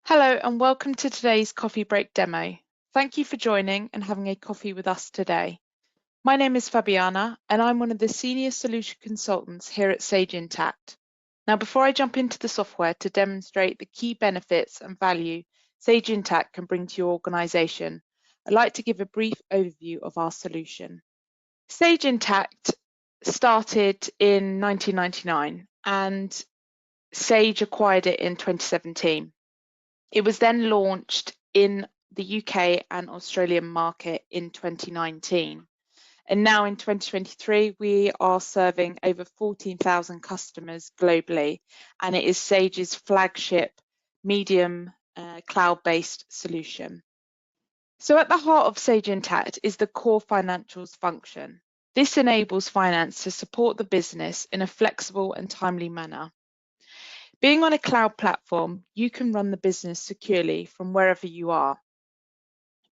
Hello and welcome to today's coffee break demo. Thank you for joining and having a coffee with us today. My name is Fabiana and I'm one of the senior solution consultants here at Sage Intacct. Now, before I jump into the software to demonstrate the key benefits and value Sage Intacct can bring to your organization, I'd like to give a brief overview of our solution. Sage Intacct started in 1999 and Sage acquired it in 2017. It was then launched in the UK and Australian market in 2019. And now in 2023, we are serving over 14,000 customers globally, and it is Sage's flagship medium cloud-based solution. So at the heart of Sage Intacct is the core financials function. This enables finance to support the business in a flexible and timely manner. Being on a cloud platform, you can run the business securely from wherever you are.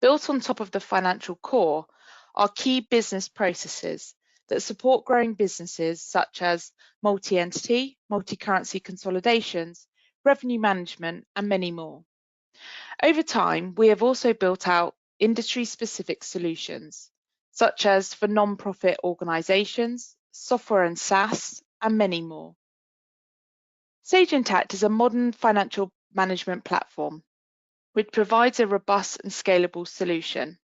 Built on top of the financial core are key business processes that support growing businesses such as multi-entity, multi-currency consolidations, revenue management, and many more. Over time, we have also built out industry-specific solutions, such as for non-profit organizations, software and SaaS, and many more. Sage Intacct is a modern financial management platform which provides a robust and scalable solution.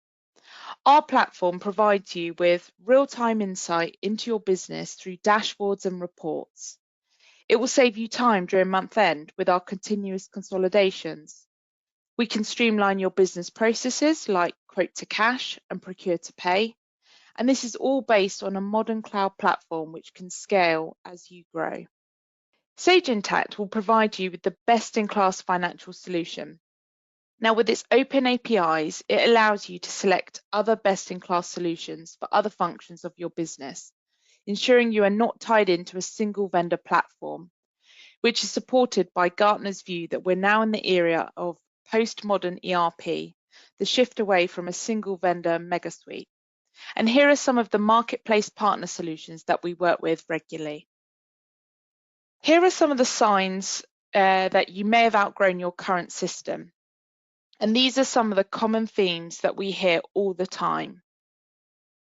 Our platform provides you with real-time insight into your business through dashboards and reports. It will save you time during month end with our continuous consolidations. We can streamline your business processes like quote to cash and procure to pay. And this is all based on a modern cloud platform which can scale as you grow. Sage Intacct will provide you with the best-in-class financial solution. Now, with its open APIs, it allows you to select other best-in-class solutions for other functions of your business, ensuring you are not tied into a single vendor platform, which is supported by Gartner's view that we're now in the era of postmodern ERP, the shift away from a single vendor mega suite. And here are some of the marketplace partner solutions that we work with regularly. Here are some of the signs that you may have outgrown your current system. And these are some of the common themes that we hear all the time.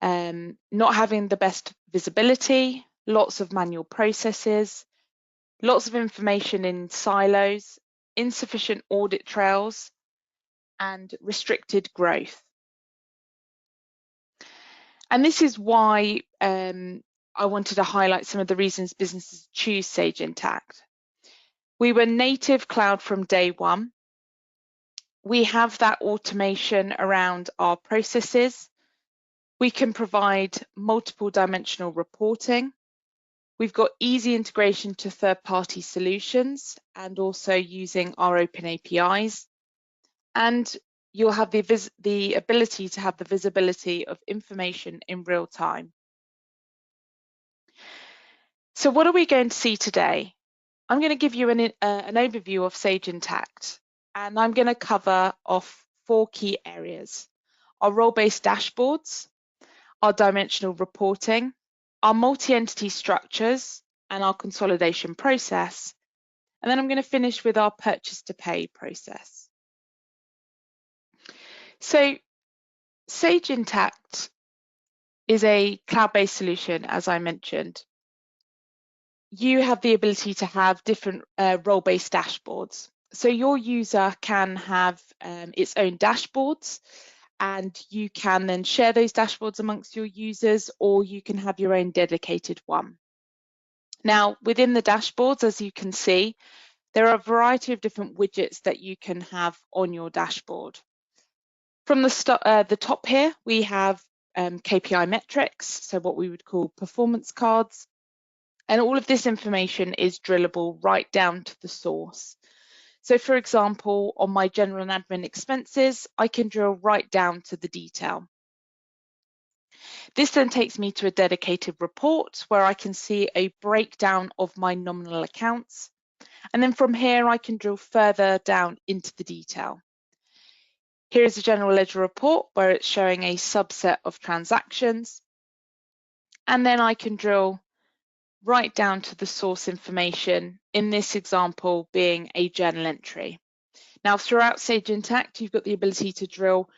Not having the best visibility, lots of manual processes, lots of information in silos, insufficient audit trails, and restricted growth. And this is why I wanted to highlight some of the reasons businesses choose Sage Intacct. We were native cloud from day one. We have that automation around our processes. We can provide multiple dimensional reporting. We've got easy integration to third-party solutions and also using our open APIs. And you'll have the ability to have the visibility of information in real time. So what are we going to see today? I'm going to give you an overview of Sage Intacct, and I'm going to cover off 4 key areas: our role-based dashboards, our dimensional reporting, our multi-entity structures, and our consolidation process. And then I'm going to finish with our purchase to pay process. So Sage Intacct is a cloud-based solution, as I mentioned. You have the ability to have different role-based dashboards. So your user can have its own dashboards, and you can then share those dashboards amongst your users, or you can have your own dedicated one. Now, within the dashboards, as you can see, there are a variety of different widgets that you can have on your dashboard. From the top here, we have KPI metrics, so what we would call performance cards. And all of this information is drillable right down to the source. So for example, on my general and admin expenses, I can drill right down to the detail. This then takes me to a dedicated report where I can see a breakdown of my nominal accounts. And then from here, I can drill further down into the detail. Here is a general ledger report where it's showing a subset of transactions. And then I can drill right down to the source information, in this example being a journal entry. Now, throughout Sage Intacct, you've got the ability to drill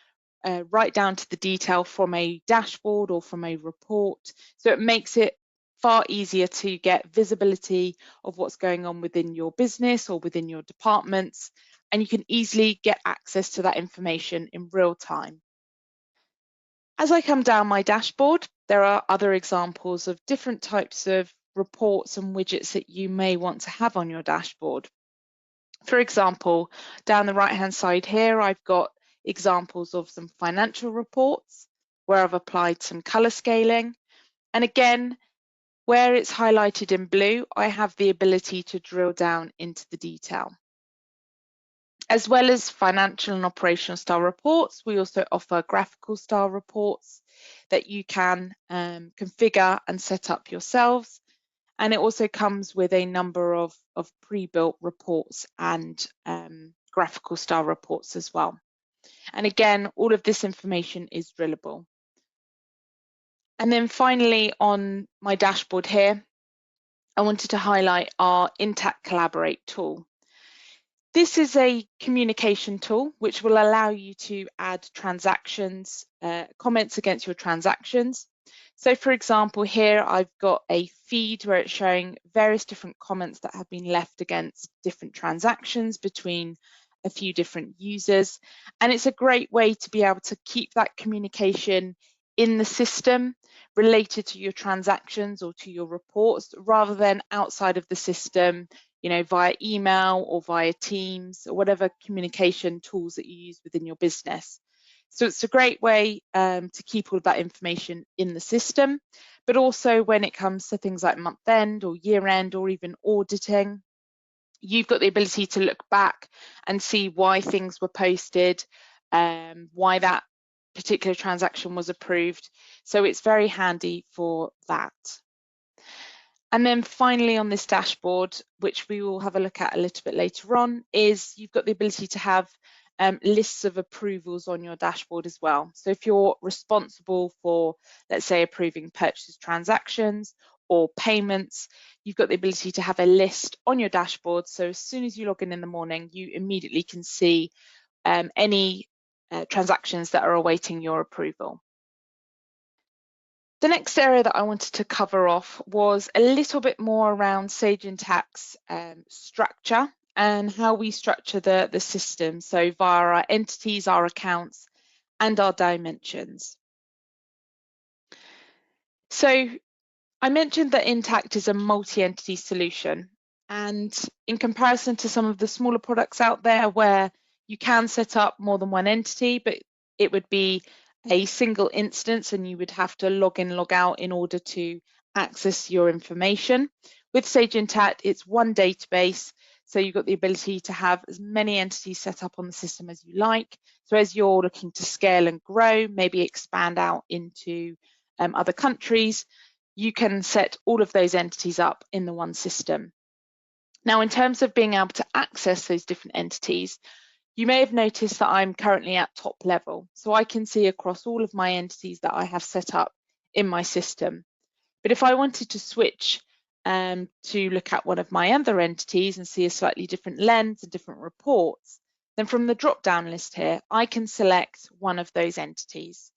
right down to the detail from a dashboard or from a report. So it makes it far easier to get visibility of what's going on within your business or within your departments, and you can easily get access to that information in real time. As I come down my dashboard, there are other examples of different types of reports and widgets that you may want to have on your dashboard. For example, down the right-hand side here, I've got examples of some financial reports where I've applied some color scaling. And again, where it's highlighted in blue, I have the ability to drill down into the detail. As well as financial and operational style reports, we also offer graphical style reports that you can configure and set up yourselves. And it also comes with a number of pre-built reports and graphical style reports as well. And again, all of this information is drillable. And then finally, on my dashboard here, I wanted to highlight our Intacct Collaborate tool. This is a communication tool which will allow you to add transactions, comments against your transactions. So for example, here I've got a feed where it's showing various different comments that have been left against different transactions between a few different users. And it's a great way to be able to keep that communication in the system related to your transactions or to your reports, rather than outside of the system, you know, via email or via Teams or whatever communication tools that you use within your business. So it's a great way to keep all of that information in the system, but also when it comes to things like month end or year end or even auditing, you've got the ability to look back and see why things were posted, why that particular transaction was approved. So it's very handy for that. And then finally on this dashboard, which we will have a look at a little bit later on, is you've got the ability to have lists of approvals on your dashboard as well. So if you're responsible for, let's say, approving purchase transactions or payments, you've got the ability to have a list on your dashboard. So as soon as you log in the morning, you immediately can see any transactions that are awaiting your approval. The next area that I wanted to cover off was a little bit more around Sage Intacct's structure and how we structure the system, so via our entities, our accounts, and our dimensions. So I mentioned that Intacct is a multi-entity solution, and in comparison to some of the smaller products out there where you can set up more than one entity, but it would be a single instance and you would have to log in, log out in order to access your information. With Sage Intacct, it's one database, so you've got the ability to have as many entities set up on the system as you like. So as you're looking to scale and grow, maybe expand out into other countries, you can set all of those entities up in the one system. Now, in terms of being able to access those different entities, you may have noticed that I'm currently at top level, so I can see across all of my entities that I have set up in my system. But if I wanted to switch to look at one of my other entities and see a slightly different lens and different reports, then from the drop-down list here, I can select one of those entities.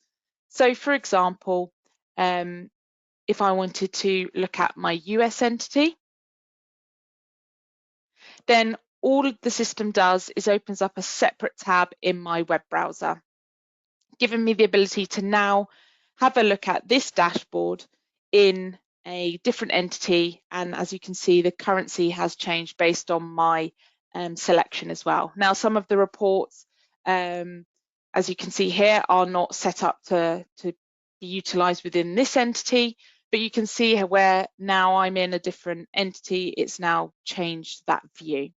So for example, if I wanted to look at my US entity, then all the system does is opens up a separate tab in my web browser, giving me the ability to now have a look at this dashboard in a different entity. And as you can see, the currency has changed based on my selection as well. Now, some of the reports, as you can see here, are not set up to be utilized within this entity, but you can see where now I'm in a different entity, it's now changed that view.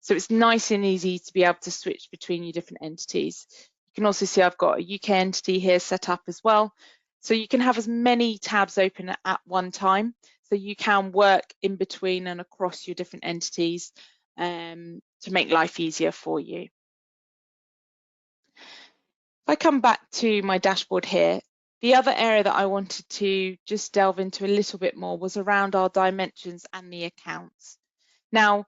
So it's nice and easy to be able to switch between your different entities. You can also see I've got a UK entity here set up as well. So you can have as many tabs open at one time. So you can work in between and across your different entities to make life easier for you. If I come back to my dashboard here, the other area that I wanted to just delve into a little bit more was around our dimensions and the accounts. Now,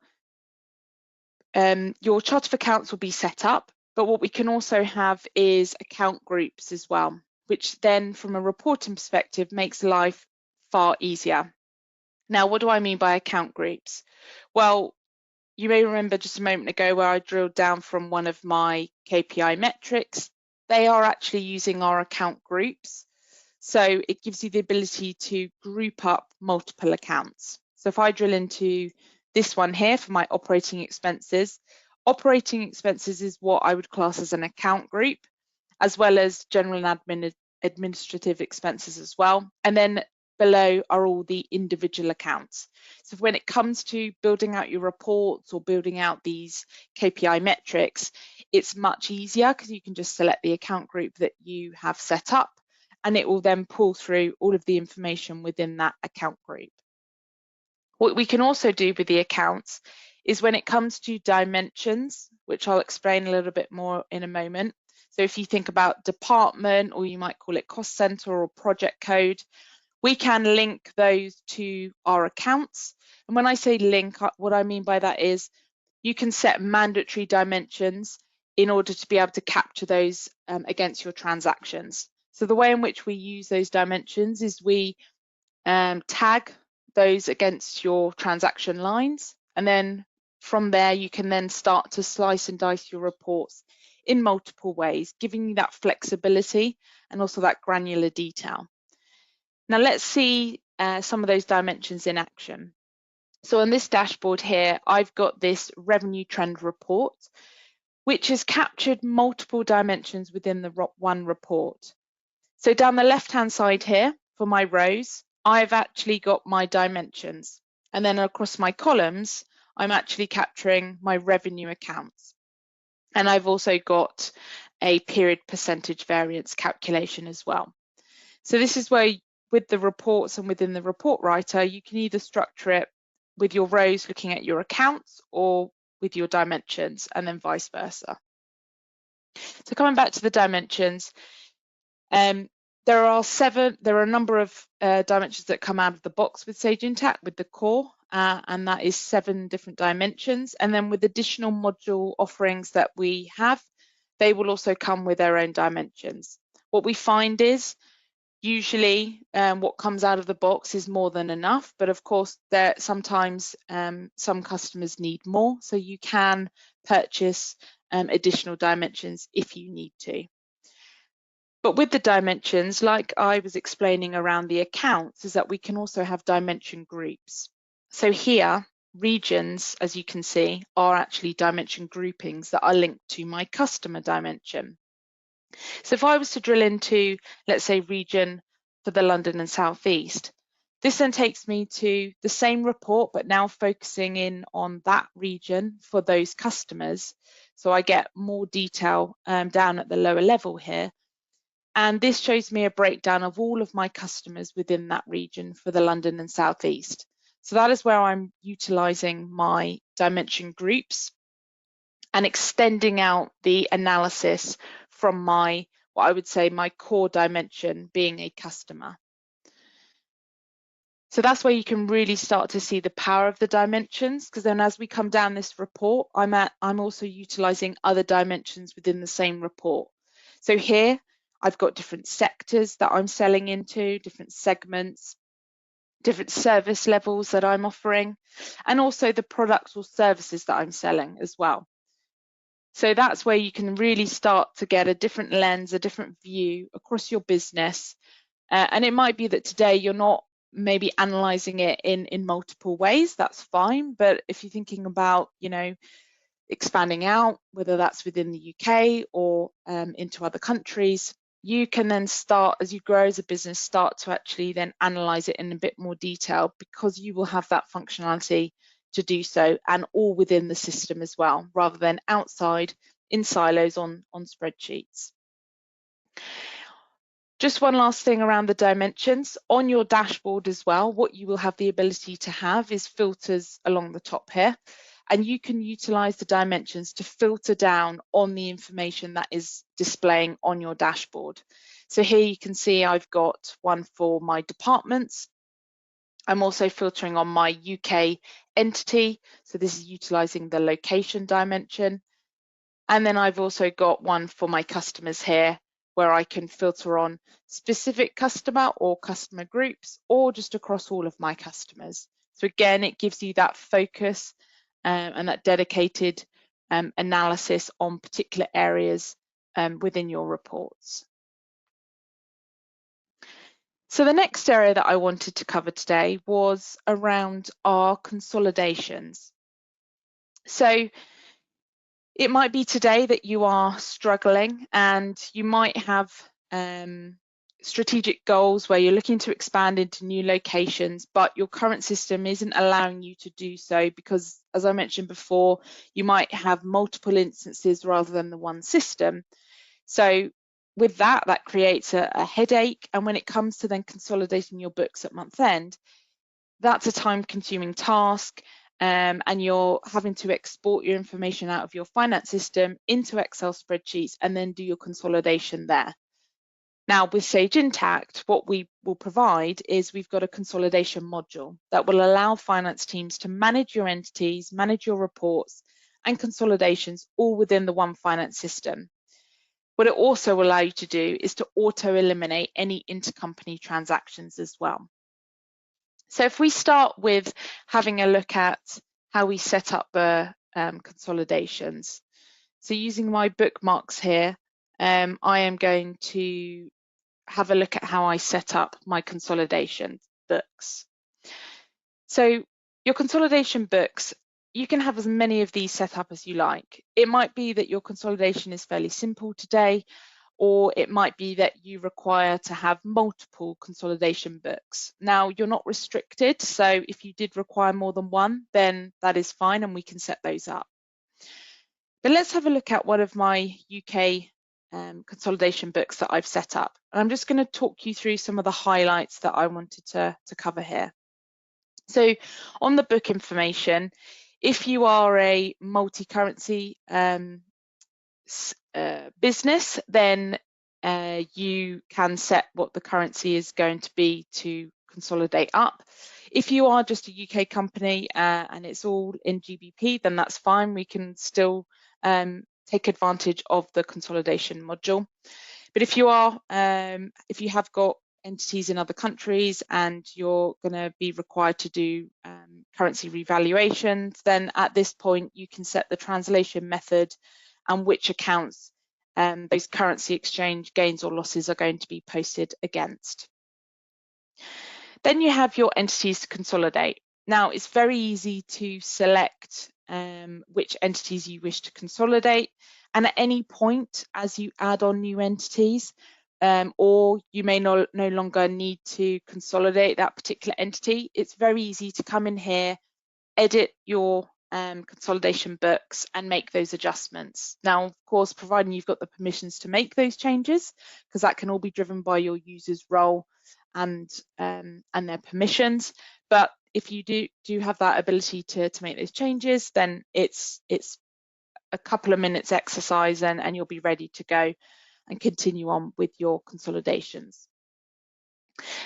your chart of accounts will be set up, but what we can also have is account groups as well, which then from a reporting perspective makes life far easier. Now, what do I mean by account groups? Well, you may remember just a moment ago where I drilled down from one of my KPI metrics. They are actually using our account groups. So it gives you the ability to group up multiple accounts. So if I drill into this one here for my operating expenses is what I would class as an account group, as well as general and administrative expenses as well. And then below are all the individual accounts. So when it comes to building out your reports or building out these KPI metrics, it's much easier because you can just select the account group that you have set up, and it will then pull through all of the information within that account group. What we can also do with the accounts is when it comes to dimensions, which I'll explain a little bit more in a moment. So if you think about department, or you might call it cost center or project code, we can link those to our accounts. And when I say link, what I mean by that is you can set mandatory dimensions in order to be able to capture those against your transactions. So the way in which we use those dimensions is we tag those against your transaction lines, and then from there you can then start to slice and dice your reports in multiple ways, giving you that flexibility and also that granular detail. Now let's see some of those dimensions in action. So on this dashboard here, I've got this revenue trend report, which has captured multiple dimensions within the one report. So down the left-hand side here for my rows, I've actually got my dimensions. And then across my columns, I'm actually capturing my revenue accounts. And I've also got a period percentage variance calculation as well. So this is where with the reports and within the report writer, you can either structure it with your rows looking at your accounts or with your dimensions, and then vice versa. So coming back to the dimensions, there are a number of dimensions that come out of the box with Sage Intacct with the core, and that is 7 different dimensions. And then with additional module offerings that we have, they will also come with their own dimensions. What we find is usually what comes out of the box is more than enough, but of course there sometimes some customers need more, so you can purchase additional dimensions if you need to. But with the dimensions, like I was explaining around the accounts, is that we can also have dimension groups. So here, regions, as you can see, are actually dimension groupings that are linked to my customer dimension. So if I was to drill into, let's say, region for the London and South East, this then takes me to the same report, but now focusing in on that region for those customers. So I get more detail down at the lower level here. And this shows me a breakdown of all of my customers within that region for the London and South East. So that is where I'm utilizing my dimension groups and extending out the analysis from my, what I would say, my core dimension being a customer. So that's where you can really start to see the power of the dimensions, because then as we come down this report, I'm also utilizing other dimensions within the same report. So here I've got different sectors that I'm selling into, different segments, different service levels that I'm offering, and also the products or services that I'm selling as well. So that's where you can really start to get a different lens, a different view across your business. And it might be that today you're not maybe analyzing it in multiple ways, that's fine. But if you're thinking about, expanding out, whether that's within the UK or into other countries, you can then start, as you grow as a business, start to actually then analyze it in a bit more detail, because you will have that functionality to do so, and all within the system as well, rather than outside in silos on spreadsheets. Just one last thing around the dimensions. On your dashboard as well, what you will have the ability to have is filters along the top here, and you can utilize the dimensions to filter down on the information that is displaying on your dashboard. So here you can see I've got one for my departments, I'm also filtering on my UK entity, so this is utilizing the location dimension. And then I've also got one for my customers here, where I can filter on specific customer or customer groups, or just across all of my customers. So again, it gives you that focus and that dedicated analysis on particular areas within your reports. So the next area that I wanted to cover today was around our consolidations. So it might be today that you are struggling and you might have strategic goals where you're looking to expand into new locations, but your current system isn't allowing you to do so because, as I mentioned before, you might have multiple instances rather than the one system. So with that, that creates a headache. And when it comes to then consolidating your books at month end, that's a time-consuming task, and you're having to export your information out of your finance system into Excel spreadsheets and then do your consolidation there. Now with Sage Intacct, what we will provide is we've got a consolidation module that will allow finance teams to manage your entities, manage your reports and consolidations all within the one finance system. What it also will allow you to do is to auto-eliminate any intercompany transactions as well. So if we start with having a look at how we set up the consolidations. So using my bookmarks here, I am going to have a look at how I set up my consolidation books. So your consolidation books, you can have as many of these set up as you like. It might be that your consolidation is fairly simple today, or it might be that you require to have multiple consolidation books. Now, you're not restricted, so if you did require more than one, then that is fine and we can set those up. But let's have a look at one of my UK consolidation books that I've set up. And I'm just going to talk you through some of the highlights that I wanted to cover here. So on the book information, if you are a multi-currency business, then you can set what the currency is going to be to consolidate up. If you are just a UK company and it's all in GBP, then that's fine. We can still take advantage of the consolidation module. But if you are, if you have got entities in other countries and you're going to be required to do currency revaluations, then at this point you can set the translation method and which accounts those currency exchange gains or losses are going to be posted against. Then you have your entities to consolidate. Now it's very easy to select which entities you wish to consolidate, and at any point as you add on new entities, or you may no longer need to consolidate that particular entity, it's very easy to come in here, edit your consolidation books and make those adjustments. Now, of course, providing you've got the permissions to make those changes, because that can all be driven by your user's role and their permissions. But if you do have that ability to make those changes, then it's a couple of minutes exercise and you'll be ready to go and continue on with your consolidations.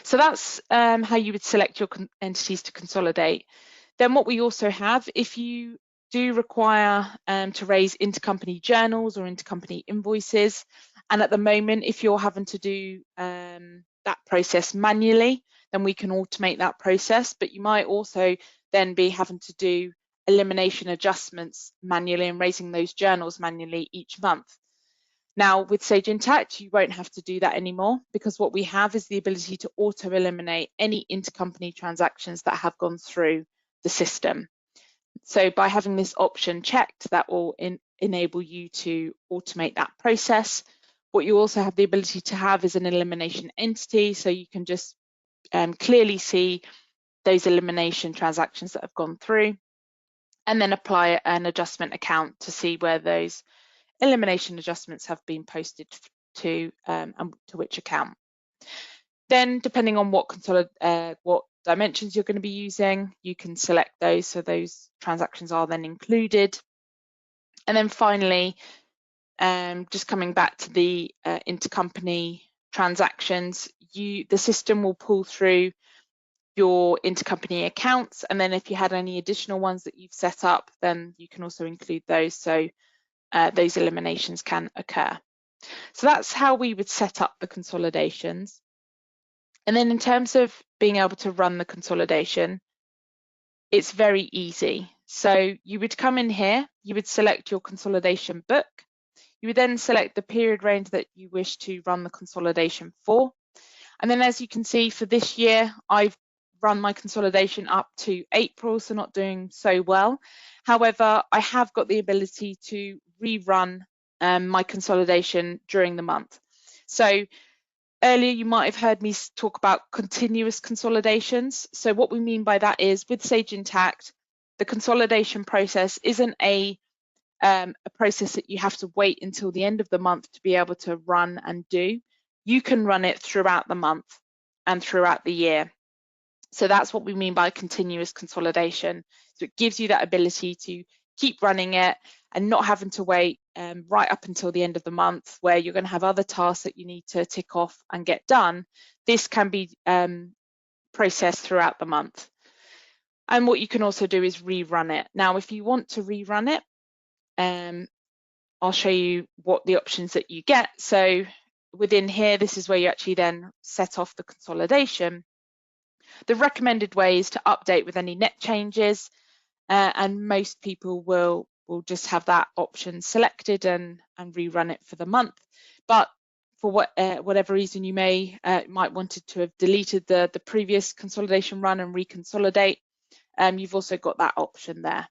So that's how you would select your entities to consolidate. Then what we also have, if you do require to raise intercompany journals or intercompany invoices, and at the moment, if you're having to do that process manually, then we can automate that process, but you might also then be having to do elimination adjustments manually and raising those journals manually each month. Now with Sage Intacct, you won't have to do that anymore, because what we have is the ability to auto eliminate any intercompany transactions that have gone through the system. So by having this option checked, that will enable you to automate that process. What you also have the ability to have is an elimination entity, so you can just clearly see those elimination transactions that have gone through, and then apply an adjustment account to see where those elimination adjustments have been posted to and to which account. Then, depending on what dimensions you're going to be using, you can select those, so those transactions are then included. And then finally, just coming back to the intercompany transactions, the system will pull through your intercompany accounts, and then if you had any additional ones that you've set up, then you can also include those, so those eliminations can occur. So that's how we would set up the consolidations. And then in terms of being able to run the consolidation, it's very easy. So you would come in here, you would select your consolidation book, you would then select the period range that you wish to run the consolidation for. And then as you can see, for this year, I've run my consolidation up to April, so not doing so well. However, I have got the ability to rerun my consolidation during the month. So earlier you might have heard me talk about continuous consolidations. So what we mean by that is with Sage Intacct, the consolidation process isn't a process that you have to wait until the end of the month to be able to run and do. You can run it throughout the month and throughout the year. So that's what we mean by continuous consolidation. So it gives you that ability to keep running it and not having to wait right up until the end of the month where you're going to have other tasks that you need to tick off and get done. This can be processed throughout the month. And what you can also do is rerun it. Now, if you want to rerun it, I'll show you what the options that you get. So within here, this is where you actually then set off the consolidation. The recommended way is to update with any net changes, and most people will just have that option selected and rerun it for the month. But for whatever reason you might wanted to have deleted the previous consolidation run and reconsolidate, you've also got that option there.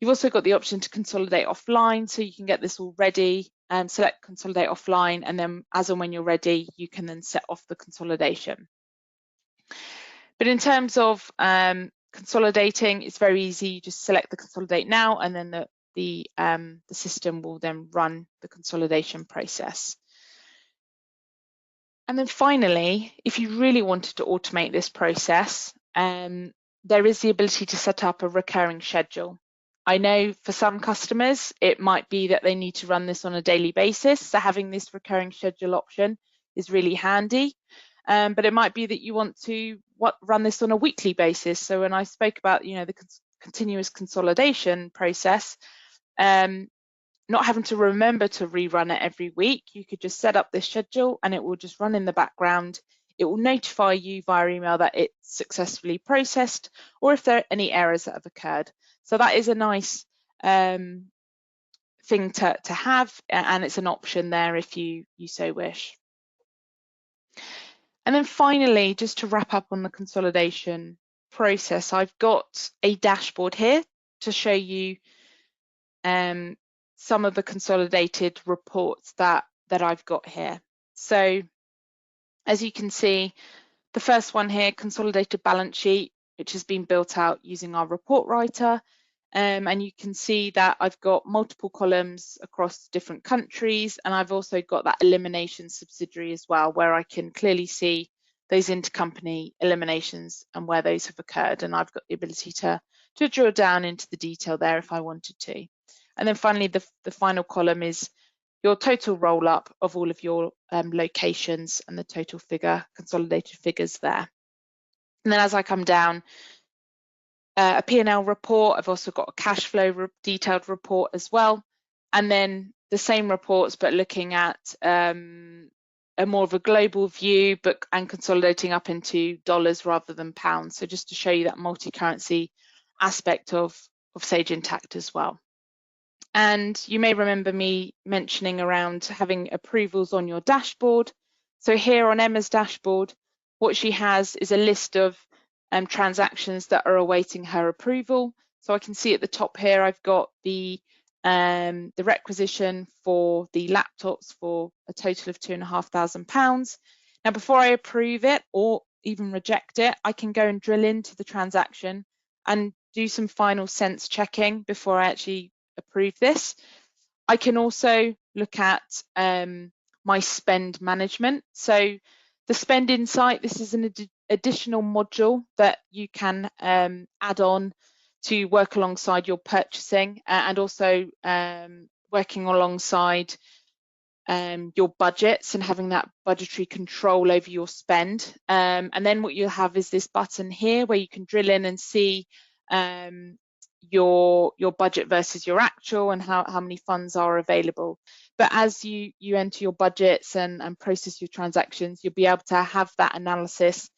You've also got the option to consolidate offline, so you can get this all ready, select consolidate offline, and then as and when you're ready, you can then set off the consolidation. But in terms of consolidating, it's very easy. You just select the consolidate now, and then the system will then run the consolidation process. And then finally, if you really wanted to automate this process, there is the ability to set up a recurring schedule. I know for some customers, it might be that they need to run this on a daily basis. So having this recurring schedule option is really handy. But it might be that you want to run this on a weekly basis. So when I spoke about, the continuous consolidation process, not having to remember to rerun it every week, you could just set up this schedule and it will just run in the background. It will notify you via email that it's successfully processed or if there are any errors that have occurred. So that is a nice thing to have, and it's an option there if you so wish. And then finally, just to wrap up on the consolidation process, I've got a dashboard here to show you some of the consolidated reports that I've got here. So as you can see, the first one here, consolidated balance sheet, which has been built out using our report writer. And you can see that I've got multiple columns across different countries, and I've also got that elimination subsidiary as well, where I can clearly see those intercompany eliminations and where those have occurred. And I've got the ability to drill down into the detail there if I wanted to. And then finally, the final column is your total roll up of all of your locations and the total figure, consolidated figures there. And then as I come down, a P&L report, I've also got a cash flow detailed report as well. And then the same reports, but looking at a more of a global view, and consolidating up into dollars rather than pounds. So just to show you that multi-currency aspect of Sage Intacct as well. And you may remember me mentioning around having approvals on your dashboard. So here on Emma's dashboard, what she has is a list of transactions that are awaiting her approval. So I can see at the top here, I've got the requisition for the laptops for a total of £2,500. Now, before I approve it or even reject it, I can go and drill into the transaction and do some final sense checking before I actually approve this. I can also look at my spend management. So the spend insight, this is an additional module that you can add on to work alongside your purchasing and also working alongside your budgets and having that budgetary control over your spend. And then what you'll have is this button here where you can drill in and see your budget versus your actual and how many funds are available. But as you enter your budgets and process your transactions, you'll be able to have that analysis.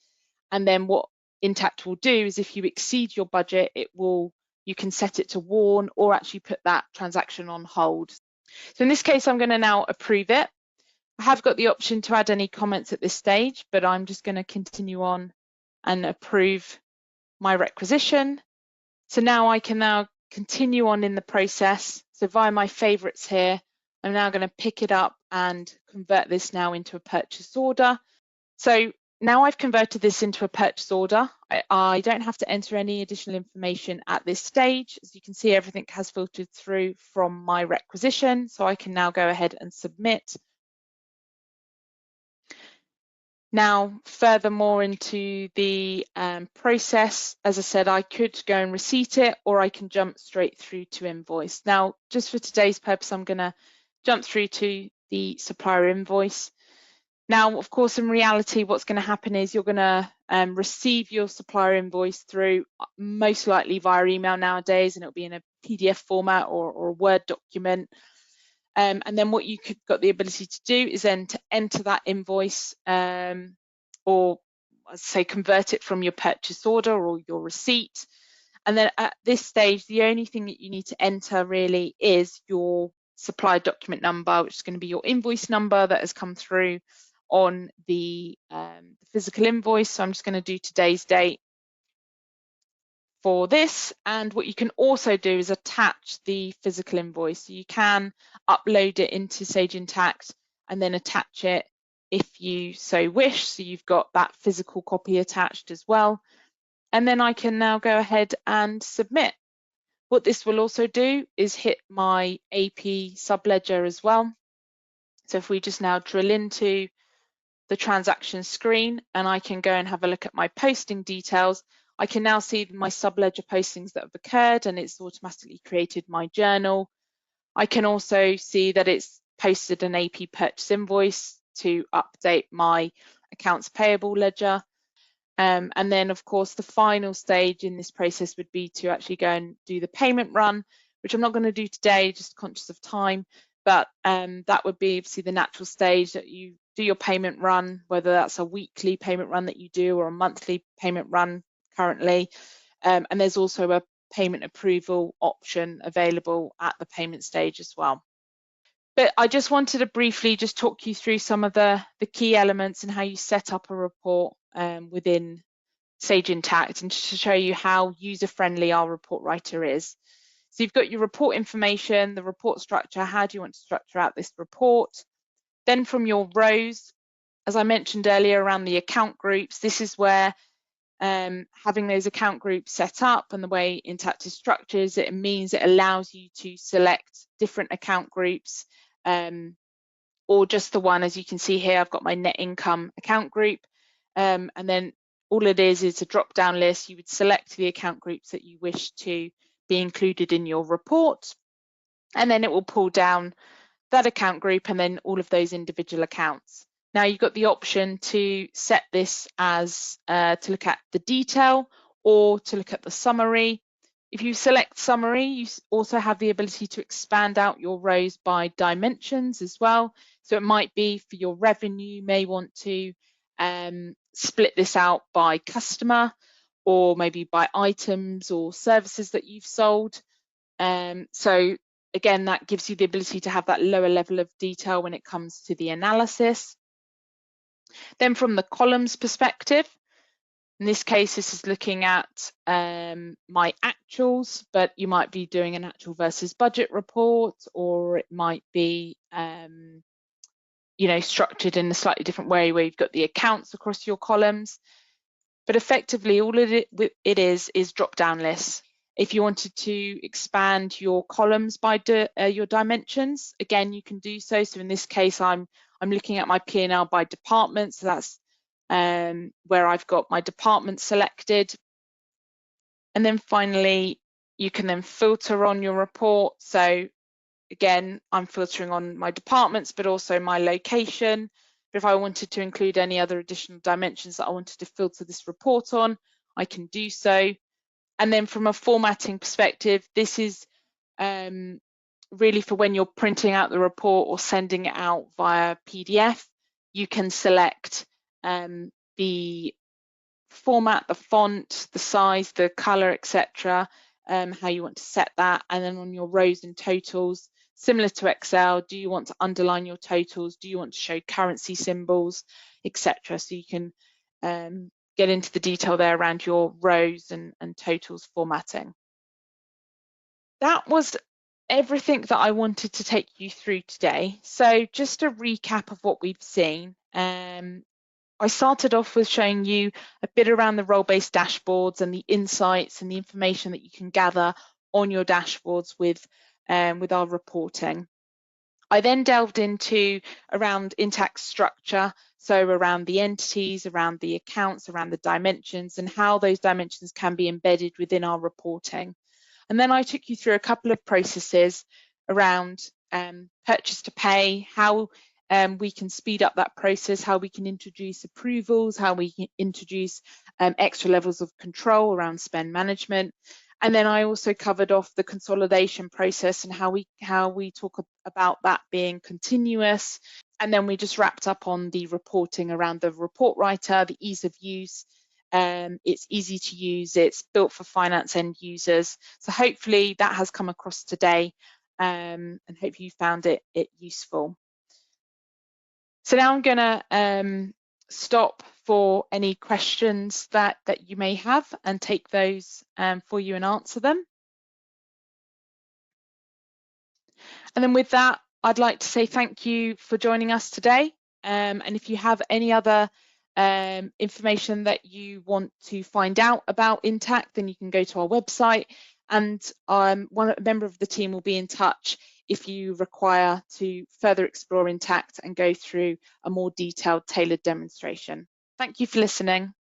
And then what Intacct will do is if you exceed your budget, you can set it to warn or actually put that transaction on hold. So in this case, I'm going to now approve it. I have got the option to add any comments at this stage, but I'm just going to continue on and approve my requisition. So now I can now continue on in the process. So via my favorites here, I'm now going to pick it up and convert this now into a purchase order. So now I've converted this into a purchase order. I don't have to enter any additional information at this stage. As you can see, everything has filtered through from my requisition, so I can now go ahead and submit. Now, furthermore into the process, as I said, I could go and receipt it, or I can jump straight through to invoice. Now, just for today's purpose, I'm going to jump through to the supplier invoice. Now, of course, in reality, what's going to happen is you're going to receive your supplier invoice through most likely via email nowadays, and it'll be in a PDF format or a Word document. And then what you got the ability to do is then to enter that invoice or say convert it from your purchase order or your receipt. And then at this stage, the only thing that you need to enter really is your supplier document number, which is going to be your invoice number that has come through on the physical invoice. So I'm just going to do today's date for this. And what you can also do is attach the physical invoice. So you can upload it into Sage Intacct and then attach it if you so wish. So you've got that physical copy attached as well. And then I can now go ahead and submit. What this will also do is hit my AP subledger as well. So if we just now drill into the transaction screen and I can go and have a look at my posting details, I can now see my subledger postings that have occurred, and it's automatically created my journal. I can also see that it's posted an AP purchase invoice to update my accounts payable ledger. And then, of course, the final stage in this process would be to actually go and do the payment run, which I'm not going to do today, just conscious of time. But that would be obviously the natural stage that you do your payment run, whether that's a weekly payment run that you do or a monthly payment run currently. And there's also a payment approval option available at the payment stage as well. But I just wanted to briefly just talk you through some of the key elements and how you set up a report within Sage Intacct, and to show you how user-friendly our report writer is. So you've got your report information, the report structure, how do you want to structure out this report? Then from your rows, as I mentioned earlier around the account groups, this is where having those account groups set up and the way Intacct is structured, it means it allows you to select different account groups or just the one. As you can see here, I've got my net income account group, and then all it is a drop-down list. You would select the account groups that you wish to be included in your report, and then it will pull down that account group and then all of those individual accounts. Now you've got the option to set this as to look at the detail or to look at the summary. If you select summary, you also have the ability to expand out your rows by dimensions as well. So it might be for your revenue, you may want to split this out by customer or maybe by items or services that you've sold. So again, that gives you the ability to have that lower level of detail when it comes to the analysis. Then from the columns perspective, in this case, this is looking at my actuals, but you might be doing an actual versus budget report, or it might be structured in a slightly different way where you've got the accounts across your columns. But effectively, all it is drop-down lists. If you wanted to expand your columns by your dimensions, again, you can do so. So in this case, I'm looking at my P&L by department. So that's where I've got my department selected. And then finally, you can then filter on your report. So again, I'm filtering on my departments, but also my location. But if I wanted to include any other additional dimensions that I wanted to filter this report on, I can do so. And then from a formatting perspective, this is really for when you're printing out the report or sending it out via PDF. You can select the format, the font, the size, the color, etc., how you want to set that. And then on your rows and totals, similar to Excel, do you want to underline your totals? Do you want to show currency symbols, etc.? So you can get into the detail there around your rows and totals formatting. That was everything that I wanted to take you through today. So just a recap of what we've seen. I started off with showing you a bit around the role-based dashboards and the insights and the information that you can gather on your dashboards with our reporting. I then delved into around Intacct structure, so around the entities, around the accounts, around the dimensions, and how those dimensions can be embedded within our reporting. And then I took you through a couple of processes around purchase to pay, how we can speed up that process, how we can introduce approvals, how we can introduce extra levels of control around spend management. And then I also covered off the consolidation process and how we talk about that being continuous. And then we just wrapped up on the reporting around the report writer, the ease of use. It's easy to use, it's built for finance end users. So hopefully that has come across today, and hope you found it useful. So now I'm gonna stop for any questions that you may have and take those for you and answer them. And then with that, I'd like to say thank you for joining us today. And if you have any other information that you want to find out about Intacct, then you can go to our website, and a member of the team will be in touch if you require to further explore Intacct and go through a more detailed, tailored demonstration. Thank you for listening.